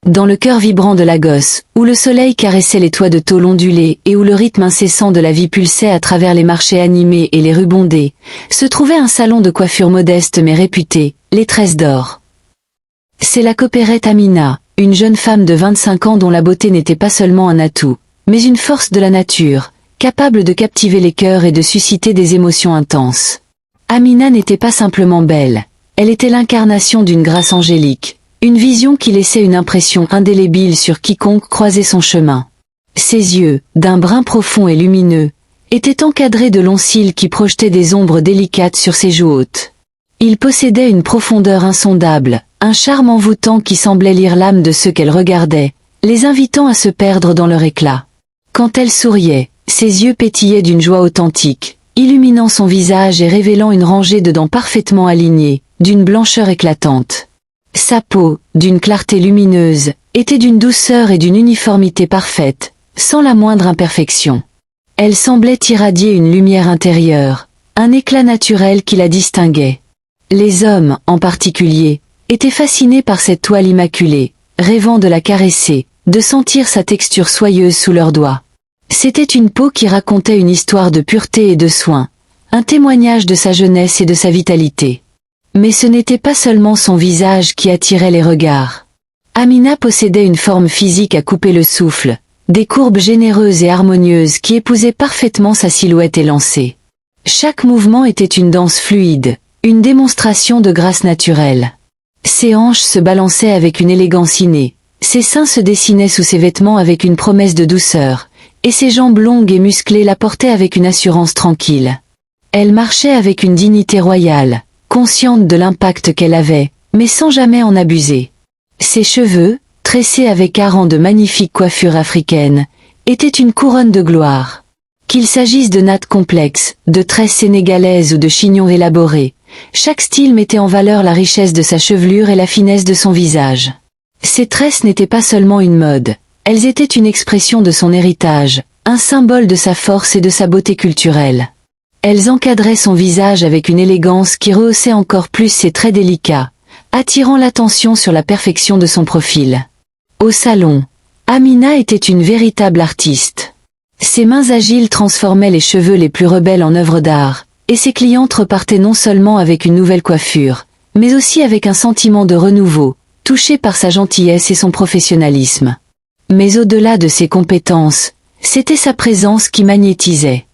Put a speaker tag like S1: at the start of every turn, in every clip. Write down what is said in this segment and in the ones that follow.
S1: Dans le cœur vibrant de Lagos, où le soleil caressait les toits de tôle ondulés et où le rythme incessant de la vie pulsait à travers les marchés animés et les rues bondées, se trouvait un salon de coiffure modeste mais réputé, les Tresses d'Or. C'est la coppérette Amina, une jeune femme de 25 ans dont la beauté n'était pas seulement un atout, mais une force de la nature, capable de captiver les cœurs et de susciter des émotions intenses. Amina n'était pas simplement belle, elle était l'incarnation d'une grâce angélique, une vision qui laissait une impression indélébile sur quiconque croisait son chemin. Ses yeux, d'un brun profond et lumineux, étaient encadrés de longs cils qui projetaient des ombres délicates sur ses joues hautes. Ils possédaient une profondeur insondable, un charme envoûtant qui semblait lire l'âme de ceux qu'elle regardait, les invitant à se perdre dans leur éclat. Quand elle souriait, ses yeux pétillaient d'une joie authentique, illuminant son visage et révélant une rangée de dents parfaitement alignées, d'une blancheur éclatante. Sa peau, d'une clarté lumineuse, était d'une douceur et d'une uniformité parfaite, sans la moindre imperfection. Elle semblait irradier une lumière intérieure, un éclat naturel qui la distinguait. Les hommes, en particulier, étaient fascinés par cette toile immaculée, rêvant de la caresser, de sentir sa texture soyeuse sous leurs doigts. C'était une peau qui racontait une histoire de pureté et de soin, un témoignage de sa jeunesse et de sa vitalité. Mais ce n'était pas seulement son visage qui attirait les regards. Amina possédait une forme physique à couper le souffle, des courbes généreuses et harmonieuses qui épousaient parfaitement sa silhouette élancée. Chaque mouvement était une danse fluide, une démonstration de grâce naturelle. Ses hanches se balançaient avec une élégance innée, ses seins se dessinaient sous ses vêtements avec une promesse de douceur, et ses jambes longues et musclées la portaient avec une assurance tranquille. Elle marchait avec une dignité royale, consciente de l'impact qu'elle avait, mais sans jamais en abuser. Ses cheveux, tressés avec art en de magnifiques coiffures africaines, étaient une couronne de gloire. Qu'il s'agisse de nattes complexes, de tresses sénégalaises ou de chignons élaborés, chaque style mettait en valeur la richesse de sa chevelure et la finesse de son visage. Ces tresses n'étaient pas seulement une mode, elles étaient une expression de son héritage, un symbole de sa force et de sa beauté culturelle. Elles encadraient son visage avec une élégance qui rehaussait encore plus ses traits délicats, attirant l'attention sur la perfection de son profil. Au salon, Amina était une véritable artiste. Ses mains agiles transformaient les cheveux les plus rebelles en œuvres d'art, et ses clientes repartaient non seulement avec une nouvelle coiffure, mais aussi avec un sentiment de renouveau, touché par sa gentillesse et son professionnalisme. Mais au-delà de ses compétences, c'était sa présence qui magnétisait.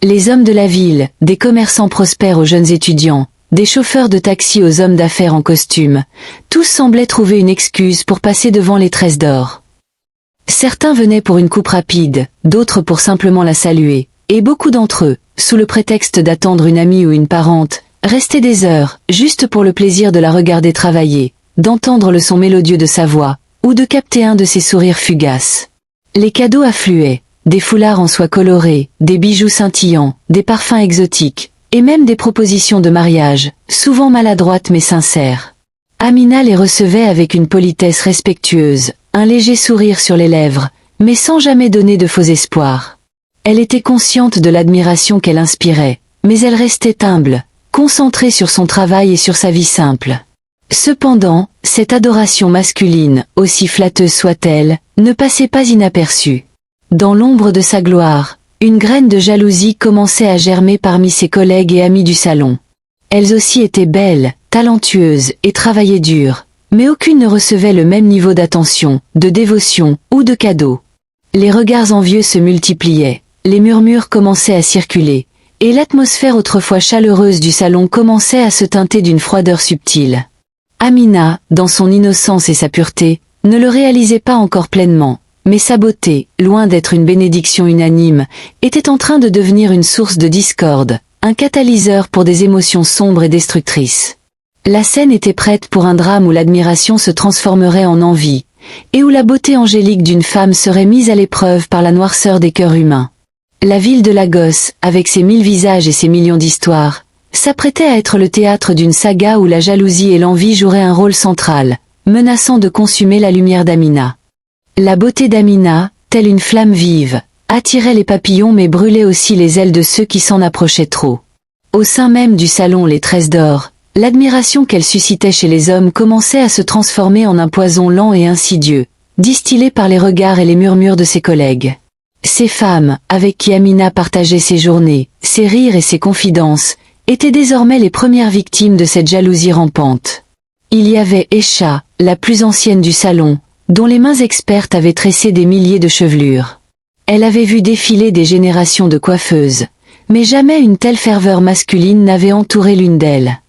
S1: Les hommes de la ville, des commerçants prospères aux jeunes étudiants, des chauffeurs de taxi aux hommes d'affaires en costume, tous semblaient trouver une excuse pour passer devant les Tresses d'Or. Certains venaient pour une coupe rapide, d'autres pour simplement la saluer, et beaucoup d'entre eux, sous le prétexte d'attendre une amie ou une parente, restaient des heures, juste pour le plaisir de la regarder travailler, d'entendre le son mélodieux de sa voix, ou de capter un de ses sourires fugaces. Les cadeaux affluaient. Des foulards en soie colorée, des bijoux scintillants, des parfums exotiques, et même des propositions de mariage, souvent maladroites mais sincères. Amina les recevait avec une politesse respectueuse, un léger sourire sur les lèvres, mais sans jamais donner de faux espoirs. Elle était consciente de l'admiration qu'elle inspirait, mais elle restait humble, concentrée sur son travail et sur sa vie simple. Cependant, cette adoration masculine, aussi flatteuse soit-elle, ne passait pas inaperçue. Dans l'ombre de sa gloire, une graine de jalousie commençait à germer parmi ses collègues et amis du salon. Elles aussi étaient belles, talentueuses et travaillaient dur, mais aucune ne recevait le même niveau d'attention, de dévotion ou de cadeaux. Les regards envieux se multipliaient, les murmures commençaient à circuler, et l'atmosphère autrefois chaleureuse du salon commençait à se teinter d'une froideur subtile. Amina, dans son innocence et sa pureté, ne le réalisait pas encore pleinement. Mais sa beauté, loin d'être une bénédiction unanime, était en train de devenir une source de discorde, un catalyseur pour des émotions sombres et destructrices. La scène était prête pour un drame où l'admiration se transformerait en envie, et où la beauté angélique d'une femme serait mise à l'épreuve par la noirceur des cœurs humains. La ville de Lagos, avec ses 1000 visages et ses millions d'histoires, s'apprêtait à être le théâtre d'une saga où la jalousie et l'envie joueraient un rôle central, menaçant de consumer la lumière d'Amina. La beauté d'Amina, telle une flamme vive, attirait les papillons mais brûlait aussi les ailes de ceux qui s'en approchaient trop. Au sein même du salon Les Tresses d'Or, l'admiration qu'elle suscitait chez les hommes commençait à se transformer en un poison lent et insidieux, distillée par les regards et les murmures de ses collègues. Ces femmes, avec qui Amina partageait ses journées, ses rires et ses confidences, étaient désormais les premières victimes de cette jalousie rampante. Il y avait Aïcha, la plus ancienne du salon, dont les mains expertes avaient tressé des milliers de chevelures. Elle avait vu défiler des générations de coiffeuses, mais jamais une telle ferveur masculine n'avait entouré l'une d'elles.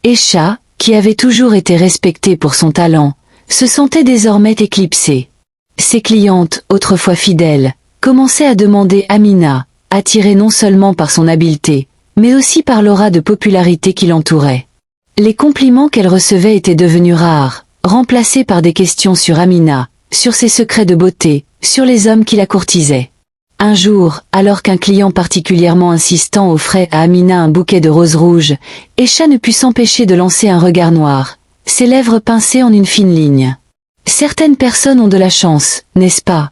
S1: Aïcha, qui avait toujours été respectée pour son talent, se sentait désormais éclipsée. Ses clientes, autrefois fidèles, commençaient à demander Amina, attirée non seulement par son habileté, mais aussi par l'aura de popularité qui l'entourait. Les compliments qu'elle recevait étaient devenus rares, remplacés par des questions sur Amina, sur ses secrets de beauté, sur les hommes qui la courtisaient. Un jour, alors qu'un client particulièrement insistant offrait à Amina un bouquet de roses rouges, Aïcha ne put s'empêcher de lancer un regard noir, ses lèvres pincées en une fine ligne. « Certaines personnes ont de la chance, n'est-ce pas ?»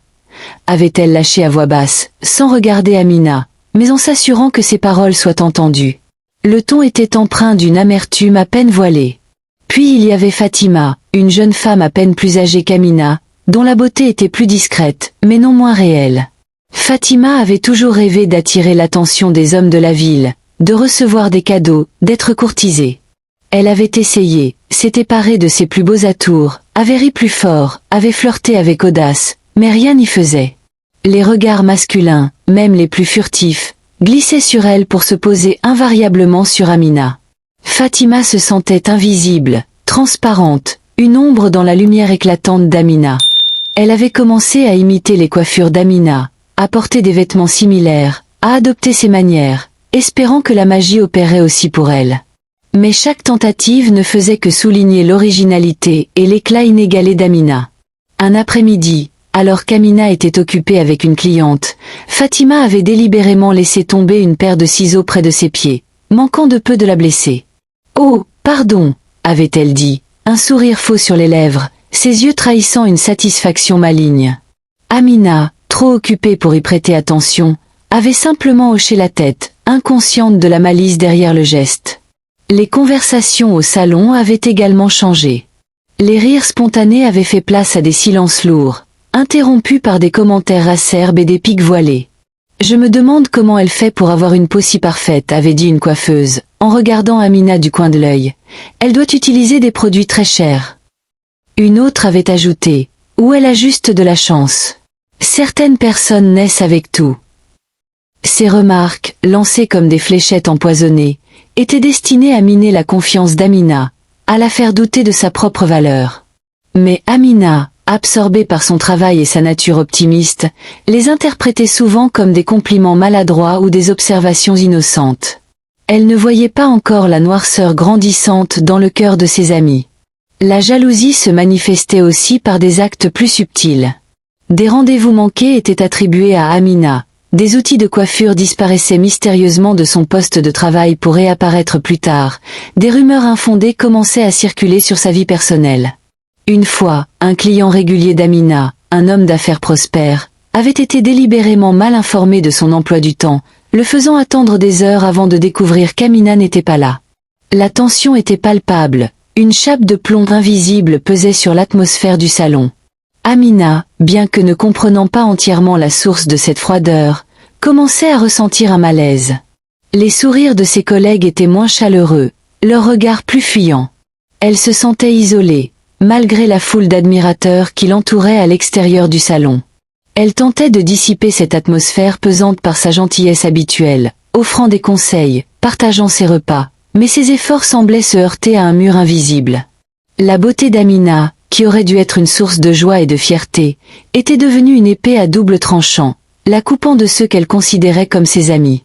S1: avait-elle lâché à voix basse, sans regarder Amina, mais en s'assurant que ses paroles soient entendues. Le ton était empreint d'une amertume à peine voilée. Puis il y avait Fatima, une jeune femme à peine plus âgée qu'Amina, dont la beauté était plus discrète, mais non moins réelle. Fatima avait toujours rêvé d'attirer l'attention des hommes de la ville, de recevoir des cadeaux, d'être courtisée. Elle avait essayé, s'était parée de ses plus beaux atours, avait ri plus fort, avait flirté avec audace, mais rien n'y faisait. Les regards masculins, même les plus furtifs, glissaient sur elle pour se poser invariablement sur Amina. Fatima se sentait invisible, transparente, une ombre dans la lumière éclatante d'Amina. Elle avait commencé à imiter les coiffures d'Amina, à porter des vêtements similaires, à adopter ses manières, espérant que la magie opérait aussi pour elle. Mais chaque tentative ne faisait que souligner l'originalité et l'éclat inégalé d'Amina. Un après-midi, alors qu'Amina était occupée avec une cliente, Fatima avait délibérément laissé tomber une paire de ciseaux près de ses pieds, manquant de peu de la blesser. « Oh, pardon !» avait-elle dit, un sourire faux sur les lèvres, ses yeux trahissant une satisfaction maligne. Amina, trop occupée pour y prêter attention, avait simplement hoché la tête, inconsciente de la malice derrière le geste. Les conversations au salon avaient également changé. Les rires spontanés avaient fait place à des silences lourds, interrompus par des commentaires acerbes et des piques voilées. « Je me demande comment elle fait pour avoir une peau si parfaite », avait dit une coiffeuse, en regardant Amina du coin de l'œil. « Elle doit utiliser des produits très chers. » Une autre avait ajouté, « Ou elle a juste de la chance. Certaines personnes naissent avec tout. » Ces remarques, lancées comme des fléchettes empoisonnées, étaient destinées à miner la confiance d'Amina, à la faire douter de sa propre valeur. Mais Amina, absorbée par son travail et sa nature optimiste, les interprétait souvent comme des compliments maladroits ou des observations innocentes. Elle ne voyait pas encore la noirceur grandissante dans le cœur de ses amis. La jalousie se manifestait aussi par des actes plus subtils. Des rendez-vous manqués étaient attribués à Amina, des outils de coiffure disparaissaient mystérieusement de son poste de travail pour réapparaître plus tard, des rumeurs infondées commençaient à circuler sur sa vie personnelle. Une fois, un client régulier d'Amina, un homme d'affaires prospère, avait été délibérément mal informé de son emploi du temps, le faisant attendre des heures avant de découvrir qu'Amina n'était pas là. La tension était palpable, une chape de plomb invisible pesait sur l'atmosphère du salon. Amina, bien que ne comprenant pas entièrement la source de cette froideur, commençait à ressentir un malaise. Les sourires de ses collègues étaient moins chaleureux, leurs regards plus fuyants. Elle se sentait isolée, malgré la foule d'admirateurs qui l'entouraient à l'extérieur du salon. Elle tentait de dissiper cette atmosphère pesante par sa gentillesse habituelle, offrant des conseils, partageant ses repas, mais ses efforts semblaient se heurter à un mur invisible. La beauté d'Amina, qui aurait dû être une source de joie et de fierté, était devenue une épée à double tranchant, la coupant de ceux qu'elle considérait comme ses amis.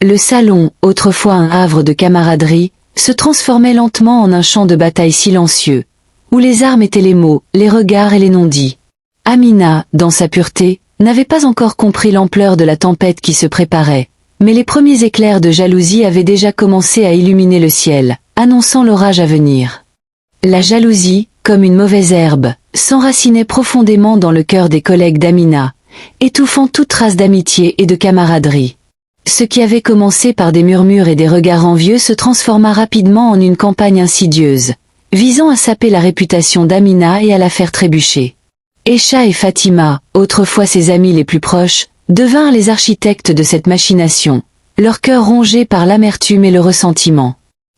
S1: Le salon, autrefois un havre de camaraderie, se transformait lentement en un champ de bataille silencieux, où les armes étaient les mots, les regards et les non-dits. Amina, dans sa pureté, n'avait pas encore compris l'ampleur de la tempête qui se préparait, mais les premiers éclairs de jalousie avaient déjà commencé à illuminer le ciel, annonçant l'orage à venir. La jalousie, comme une mauvaise herbe, s'enracinait profondément dans le cœur des collègues d'Amina, étouffant toute trace d'amitié et de camaraderie. Ce qui avait commencé par des murmures et des regards envieux se transforma rapidement en une campagne insidieuse, visant à saper la réputation d'Amina et à la faire trébucher. Aïcha et Fatima, autrefois ses amis les plus proches, devinrent les architectes de cette machination, leur cœur rongé par l'amertume et le ressentiment.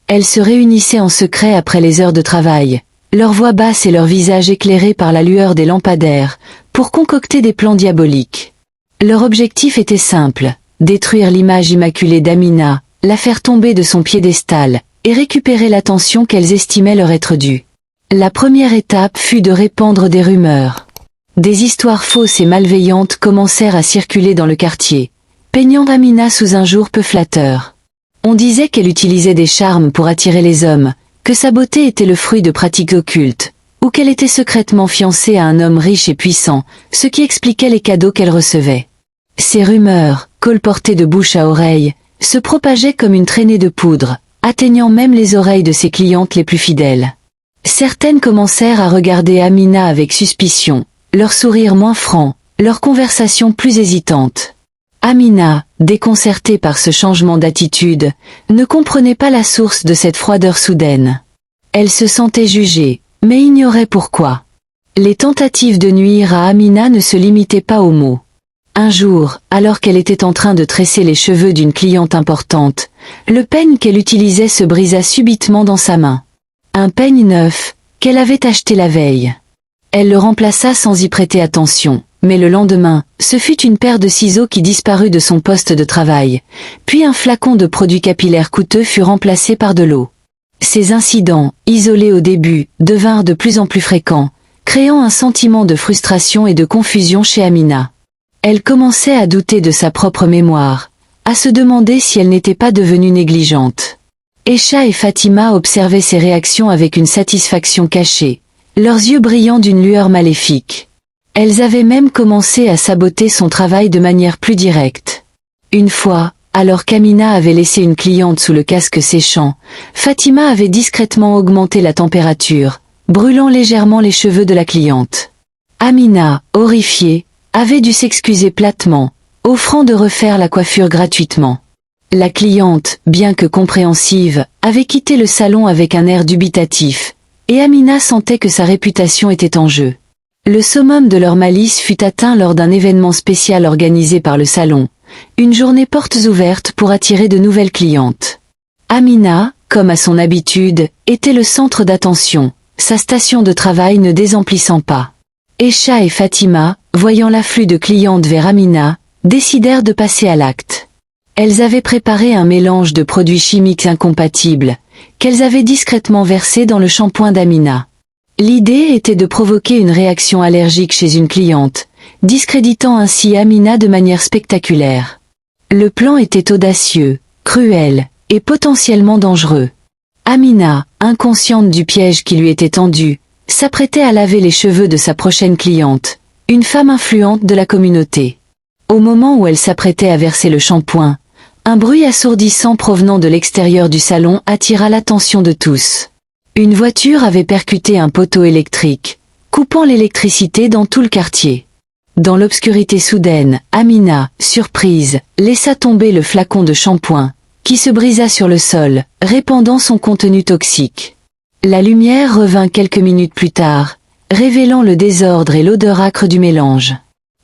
S1: Elles se réunissaient en secret après les heures de travail, leur voix basse et leur visage éclairés par la lueur des lampadaires, pour concocter des plans diaboliques. Leur objectif était simple, détruire l'image immaculée d'Amina, la faire tomber de son piédestal, et récupérer l'attention qu'elles estimaient leur être due. La première étape fut de répandre des rumeurs. Des histoires fausses et malveillantes commencèrent à circuler dans le quartier, peignant Amina sous un jour peu flatteur. On disait qu'elle utilisait des charmes pour attirer les hommes, que sa beauté était le fruit de pratiques occultes, ou qu'elle était secrètement fiancée à un homme riche et puissant, ce qui expliquait les cadeaux qu'elle recevait. Ces rumeurs, colportées de bouche à oreille, se propageaient comme une traînée de poudre, atteignant même les oreilles de ses clientes les plus fidèles. Certaines commencèrent à regarder Amina avec suspicion, leur sourire moins franc, leur conversation plus hésitante. Amina, déconcertée par ce changement d'attitude, ne comprenait pas la source de cette froideur soudaine. Elle se sentait jugée, mais ignorait pourquoi. Les tentatives de nuire à Amina ne se limitaient pas aux mots. Un jour, alors qu'elle était en train de tresser les cheveux d'une cliente importante, le peigne qu'elle utilisait se brisa subitement dans sa main. Un peigne neuf, qu'elle avait acheté la veille. Elle le remplaça sans y prêter attention, mais le lendemain, ce fut une paire de ciseaux qui disparut de son poste de travail, puis un flacon de produits capillaires coûteux fut remplacé par de l'eau. Ces incidents, isolés au début, devinrent de plus en plus fréquents, créant un sentiment de frustration et de confusion chez Amina. Elle commençait à douter de sa propre mémoire, à se demander si elle n'était pas devenue négligente. Aïcha et Fatima observaient ses réactions avec une satisfaction cachée, leurs yeux brillant d'une lueur maléfique. Elles avaient même commencé à saboter son travail de manière plus directe. Une fois, alors qu'Amina avait laissé une cliente sous le casque séchant, Fatima avait discrètement augmenté la température, brûlant légèrement les cheveux de la cliente. Amina, horrifiée, avait dû s'excuser platement, offrant de refaire la coiffure gratuitement. La cliente, bien que compréhensive, avait quitté le salon avec un air dubitatif, et Amina sentait que sa réputation était en jeu. Le summum de leur malice fut atteint lors d'un événement spécial organisé par le salon, une journée portes ouvertes pour attirer de nouvelles clientes. Amina, comme à son habitude, était le centre d'attention, sa station de travail ne désemplissant pas. Aïcha et Fatima, voyant l'afflux de clientes vers Amina, décidèrent de passer à l'acte. Elles avaient préparé un mélange de produits chimiques incompatibles, qu'elles avaient discrètement versé dans le shampoing d'Amina. L'idée était de provoquer une réaction allergique chez une cliente, discréditant ainsi Amina de manière spectaculaire. Le plan était audacieux, cruel, et potentiellement dangereux. Amina, inconsciente du piège qui lui était tendu, s'apprêtait à laver les cheveux de sa prochaine cliente, une femme influente de la communauté. Au moment où elle s'apprêtait à verser le shampoing, un bruit assourdissant provenant de l'extérieur du salon attira l'attention de tous. Une voiture avait percuté un poteau électrique, coupant l'électricité dans tout le quartier. Dans l'obscurité soudaine, Amina, surprise, laissa tomber le flacon de shampoing, qui se brisa sur le sol, répandant son contenu toxique. La lumière revint quelques minutes plus tard, révélant le désordre et l'odeur âcre du mélange.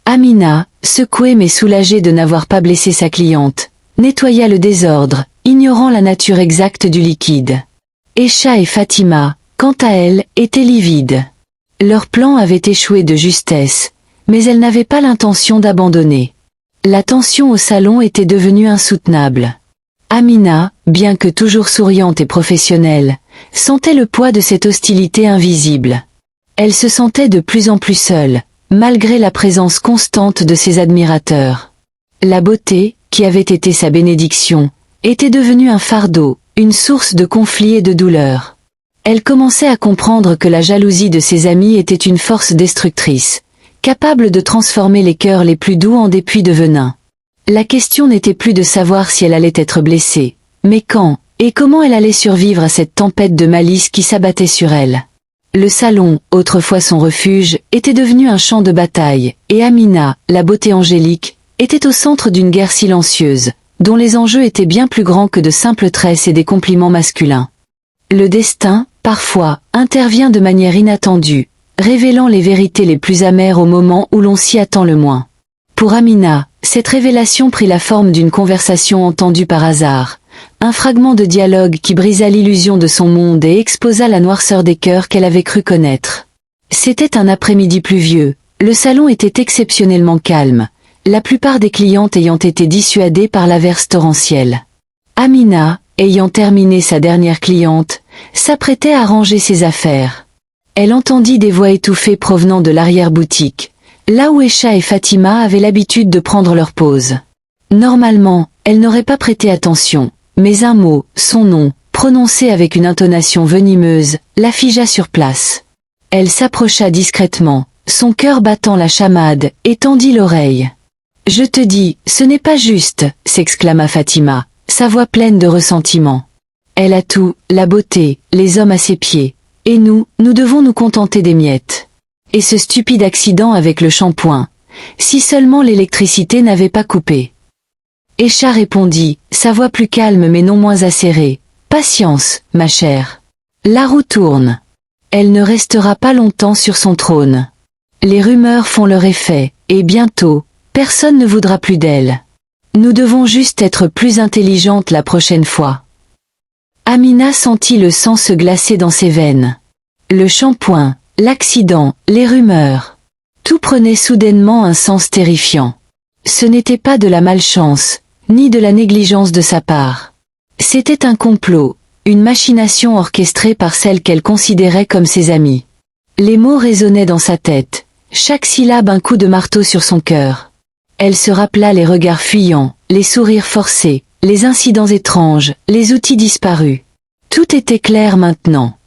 S1: Amina, secouée mais soulagée de n'avoir pas blessé sa cliente, nettoya le désordre, ignorant la nature exacte du liquide. Aïcha et Fatima, quant à elles, étaient livides. Leur plan avait échoué de justesse, mais elles n'avaient pas l'intention d'abandonner. La tension au salon était devenue insoutenable. Amina, bien que toujours souriante et professionnelle, sentait le poids de cette hostilité invisible. Elle se sentait de plus en plus seule, malgré la présence constante de ses admirateurs. La beauté, qui avait été sa bénédiction, était devenue un fardeau, une source de conflits et de douleur. Elle commençait à comprendre que la jalousie de ses amis était une force destructrice, capable de transformer les cœurs les plus doux en des puits de venin. La question n'était plus de savoir si elle allait être blessée, mais quand, et comment elle allait survivre à cette tempête de malice qui s'abattait sur elle. Le salon, autrefois son refuge, était devenu un champ de bataille, et Amina, la beauté angélique, était au centre d'une guerre silencieuse, dont les enjeux étaient bien plus grands que de simples tresses et des compliments masculins. Le destin, parfois, intervient de manière inattendue, révélant les vérités les plus amères au moment où l'on s'y attend le moins. Pour Amina, cette révélation prit la forme d'une conversation entendue par hasard, un fragment de dialogue qui brisa l'illusion de son monde et exposa la noirceur des cœurs qu'elle avait cru connaître. C'était un après-midi pluvieux, le salon était exceptionnellement calme, la plupart des clientes ayant été dissuadées par l'averse torrentielle. Amina, ayant terminé sa dernière cliente, s'apprêtait à ranger ses affaires. Elle entendit des voix étouffées provenant de l'arrière-boutique, là où Aïcha et Fatima avaient l'habitude de prendre leur pause. Normalement, elle n'aurait pas prêté attention, mais un mot, son nom, prononcé avec une intonation venimeuse, la figea sur place. Elle s'approcha discrètement, son cœur battant la chamade, et tendit l'oreille. « Je te dis, ce n'est pas juste !» s'exclama Fatima, sa voix pleine de ressentiment. « Elle a tout, la beauté, les hommes à ses pieds. Et nous devons nous contenter des miettes. Et ce stupide accident avec le shampoing. Si seulement l'électricité n'avait pas coupé. » Aïcha répondit, sa voix plus calme mais non moins acérée. « Patience, ma chère. La roue tourne. Elle ne restera pas longtemps sur son trône. Les rumeurs font leur effet, et bientôt, personne ne voudra plus d'elle. Nous devons juste être plus intelligentes la prochaine fois. » Amina sentit le sang se glacer dans ses veines. Le shampoing, l'accident, les rumeurs. Tout prenait soudainement un sens terrifiant. Ce n'était pas de la malchance, ni de la négligence de sa part. C'était un complot, une machination orchestrée par celles qu'elle considérait comme ses amies. Les mots résonnaient dans sa tête, chaque syllabe un coup de marteau sur son cœur. Elle se rappela les regards fuyants, les sourires forcés, les incidents étranges, les outils disparus. Tout était clair maintenant.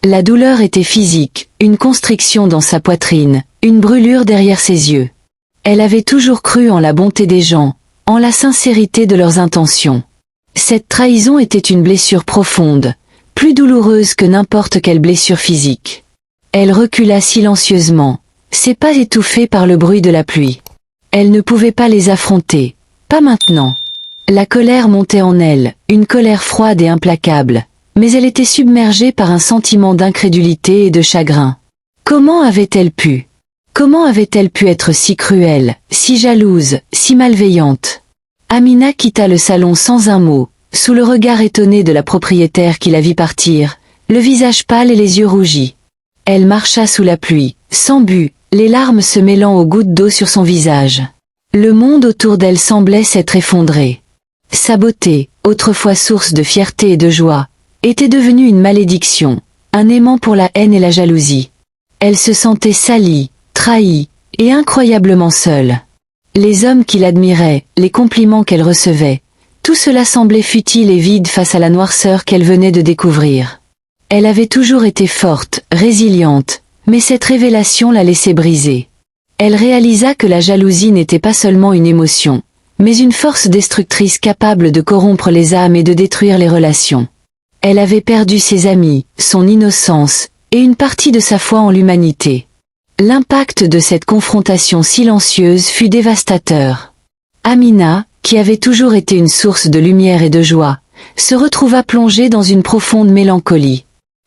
S1: La douleur était physique, une constriction dans sa poitrine, une brûlure derrière ses yeux. Elle avait toujours cru en la bonté des gens, en la sincérité de leurs intentions. Cette trahison était une blessure profonde, plus douloureuse que n'importe quelle blessure physique. Elle recula silencieusement, ses pas étouffés par le bruit de la pluie. Elle ne pouvait pas les affronter, pas maintenant. La colère montait en elle, une colère froide et implacable, mais elle était submergée par un sentiment d'incrédulité et de chagrin. Comment avait-elle pu être si cruelle, si jalouse, si malveillante? Amina quitta le salon sans un mot, sous le regard étonné de la propriétaire qui la vit partir, le visage pâle et les yeux rougis. Elle marcha sous la pluie, sans but, les larmes se mêlant aux gouttes d'eau sur son visage. Le monde autour d'elle semblait s'être effondré. Sa beauté, autrefois source de fierté et de joie, était devenue une malédiction, un aimant pour la haine et la jalousie. Elle se sentait salie, trahie, et incroyablement seule. Les hommes qui l'admiraient, les compliments qu'elle recevait, tout cela semblait futile et vide face à la noirceur qu'elle venait de découvrir. Elle avait toujours été forte, résiliente, mais cette révélation la laissait brisée. Elle réalisa que la jalousie n'était pas seulement une émotion, mais une force destructrice capable de corrompre les âmes et de détruire les relations. Elle avait perdu ses amis, son innocence, et une partie de sa foi en l'humanité. L'impact de cette confrontation silencieuse fut dévastateur. Amina, qui avait toujours été une source de lumière et de joie, se retrouva plongée dans une profonde mélancolie.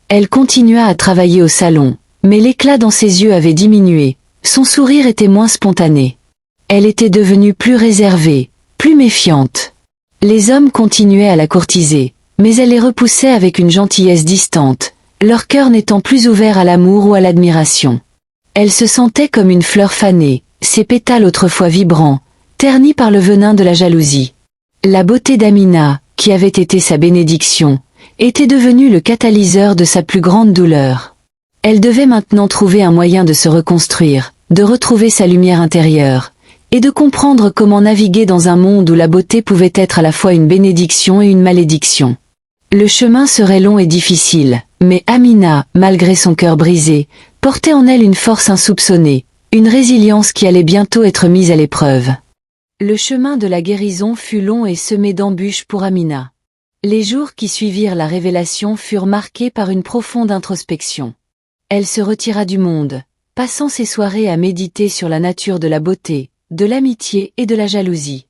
S1: Elle continua à travailler au salon, mais l'éclat dans ses yeux avait diminué, son sourire était moins spontané. Elle était devenue plus réservée, plus méfiante. Les hommes continuaient à la courtiser, mais elle les repoussait avec une gentillesse distante, leur cœur n'étant plus ouvert à l'amour ou à l'admiration. Elle se sentait comme une fleur fanée, ses pétales autrefois vibrants, ternis par le venin de la jalousie. La beauté d'Amina, qui avait été sa bénédiction, était devenue le catalyseur de sa plus grande douleur. Elle devait maintenant trouver un moyen de se reconstruire, de retrouver sa lumière intérieure, et de comprendre comment naviguer dans un monde où la beauté pouvait être à la fois une bénédiction et une malédiction. Le chemin serait long et difficile, mais Amina, malgré son cœur brisé, portait en elle une force insoupçonnée, une résilience qui allait bientôt être mise à l'épreuve. Le chemin de la guérison fut long et semé d'embûches pour Amina. Les jours qui suivirent la révélation furent marqués par une profonde introspection. Elle se retira du monde, passant ses soirées à méditer sur la nature de la beauté, de l'amitié et de la jalousie.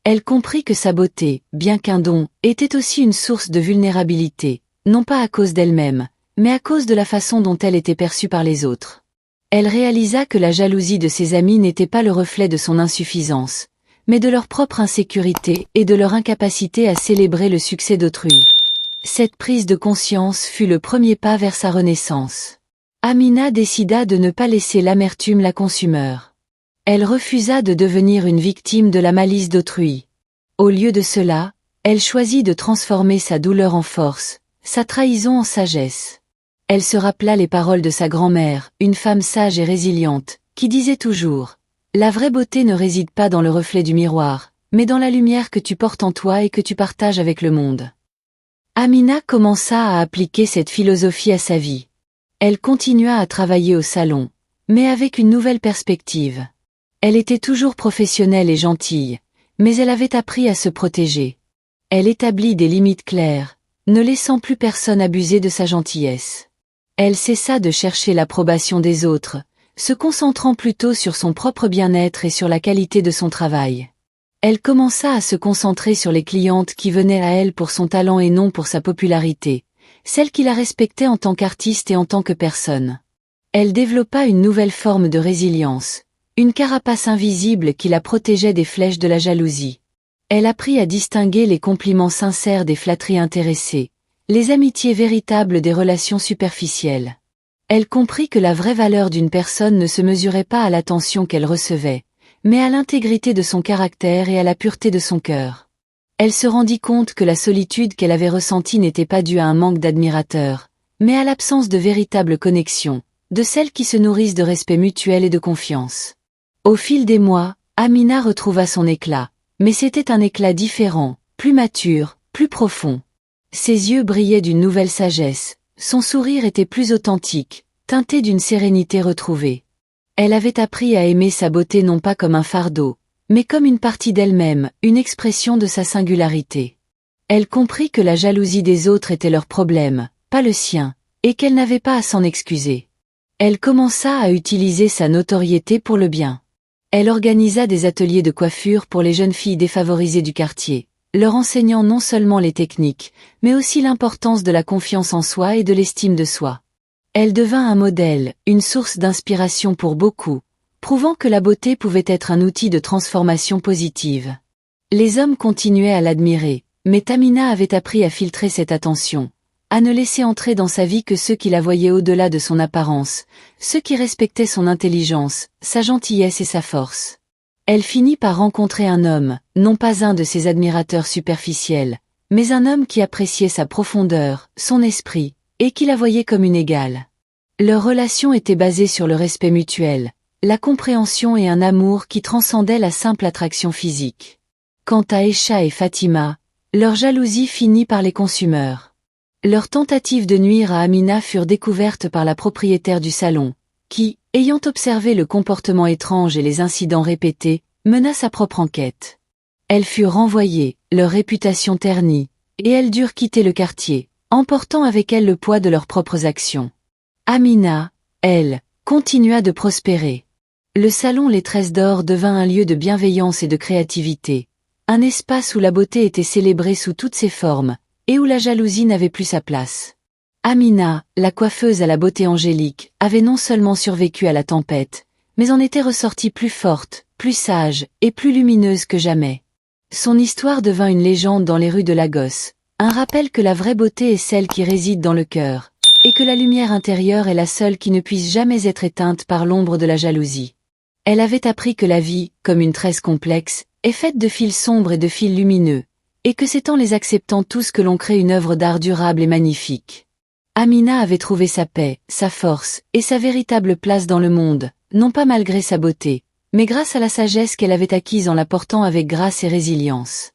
S1: Elle comprit que sa beauté, bien qu'un don, était aussi une source de vulnérabilité, non pas à cause d'elle-même, mais à cause de la façon dont elle était perçue par les autres. Elle réalisa que la jalousie de ses amis n'était pas le reflet de son insuffisance, mais de leur propre insécurité et de leur incapacité à célébrer le succès d'autrui. Cette prise de conscience fut le premier pas vers sa renaissance. Amina décida de ne pas laisser l'amertume la consumeur. Elle refusa de devenir une victime de la malice d'autrui. Au lieu de cela, elle choisit de transformer sa douleur en force, sa trahison en sagesse. Elle se rappela les paroles de sa grand-mère, une femme sage et résiliente, qui disait toujours « La vraie beauté ne réside pas dans le reflet du miroir, mais dans la lumière que tu portes en toi et que tu partages avec le monde. » Amina commença à appliquer cette philosophie à sa vie. Elle continua à travailler au salon, mais avec une nouvelle perspective. Elle était toujours professionnelle et gentille, mais elle avait appris à se protéger. Elle établit des limites claires, ne laissant plus personne abuser de sa gentillesse. Elle cessa de chercher l'approbation des autres, se concentrant plutôt sur son propre bien-être et sur la qualité de son travail. Elle commença à se concentrer sur les clientes qui venaient à elle pour son talent et non pour sa popularité, celles qui la respectaient en tant qu'artiste et en tant que personne. Elle développa une nouvelle forme de résilience, une carapace invisible qui la protégeait des flèches de la jalousie. Elle apprit à distinguer les compliments sincères des flatteries intéressées, les amitiés véritables des relations superficielles. Elle comprit que la vraie valeur d'une personne ne se mesurait pas à l'attention qu'elle recevait, mais à l'intégrité de son caractère et à la pureté de son cœur. Elle se rendit compte que la solitude qu'elle avait ressentie n'était pas due à un manque d'admirateurs, mais à l'absence de véritable connexion, de celles qui se nourrissent de respect mutuel et de confiance. Au fil des mois, Amina retrouva son éclat, mais c'était un éclat différent, plus mature, plus profond. Ses yeux brillaient d'une nouvelle sagesse, son sourire était plus authentique, teinté d'une sérénité retrouvée. Elle avait appris à aimer sa beauté non pas comme un fardeau, mais comme une partie d'elle-même, une expression de sa singularité. Elle comprit que la jalousie des autres était leur problème, pas le sien, et qu'elle n'avait pas à s'en excuser. Elle commença à utiliser sa notoriété pour le bien. Elle organisa des ateliers de coiffure pour les jeunes filles défavorisées du quartier, leur enseignant non seulement les techniques, mais aussi l'importance de la confiance en soi et de l'estime de soi. Elle devint un modèle, une source d'inspiration pour beaucoup, prouvant que la beauté pouvait être un outil de transformation positive. Les hommes continuaient à l'admirer, mais Amina avait appris à filtrer cette attention, à ne laisser entrer dans sa vie que ceux qui la voyaient au-delà de son apparence, ceux qui respectaient son intelligence, sa gentillesse et sa force. Elle finit par rencontrer un homme, non pas un de ses admirateurs superficiels, mais un homme qui appréciait sa profondeur, son esprit, et qui la voyait comme une égale. Leur relation était basée sur le respect mutuel, la compréhension et un amour qui transcendait la simple attraction physique. Quant à Aïcha et Fatima, leur jalousie finit par les consumeurs. Leurs tentatives de nuire à Amina furent découvertes par la propriétaire du salon, qui, ayant observé le comportement étrange et les incidents répétés, mena sa propre enquête. Elles furent renvoyées, leur réputation ternie, et elles durent quitter le quartier, emportant avec elles le poids de leurs propres actions. Amina, elle, continua de prospérer. Le salon Les Tresses d'Or devint un lieu de bienveillance et de créativité, un espace où la beauté était célébrée sous toutes ses formes, et où la jalousie n'avait plus sa place. Amina, la coiffeuse à la beauté angélique, avait non seulement survécu à la tempête, mais en était ressortie plus forte, plus sage, et plus lumineuse que jamais. Son histoire devint une légende dans les rues de Lagos, un rappel que la vraie beauté est celle qui réside dans le cœur, et que la lumière intérieure est la seule qui ne puisse jamais être éteinte par l'ombre de la jalousie. Elle avait appris que la vie, comme une tresse complexe, est faite de fils sombres et de fils lumineux, et que c'est en les acceptant tous que l'on crée une œuvre d'art durable et magnifique. Amina avait trouvé sa paix, sa force, et sa véritable place dans le monde, non pas malgré sa beauté, mais grâce à la sagesse qu'elle avait acquise en la portant avec grâce et résilience.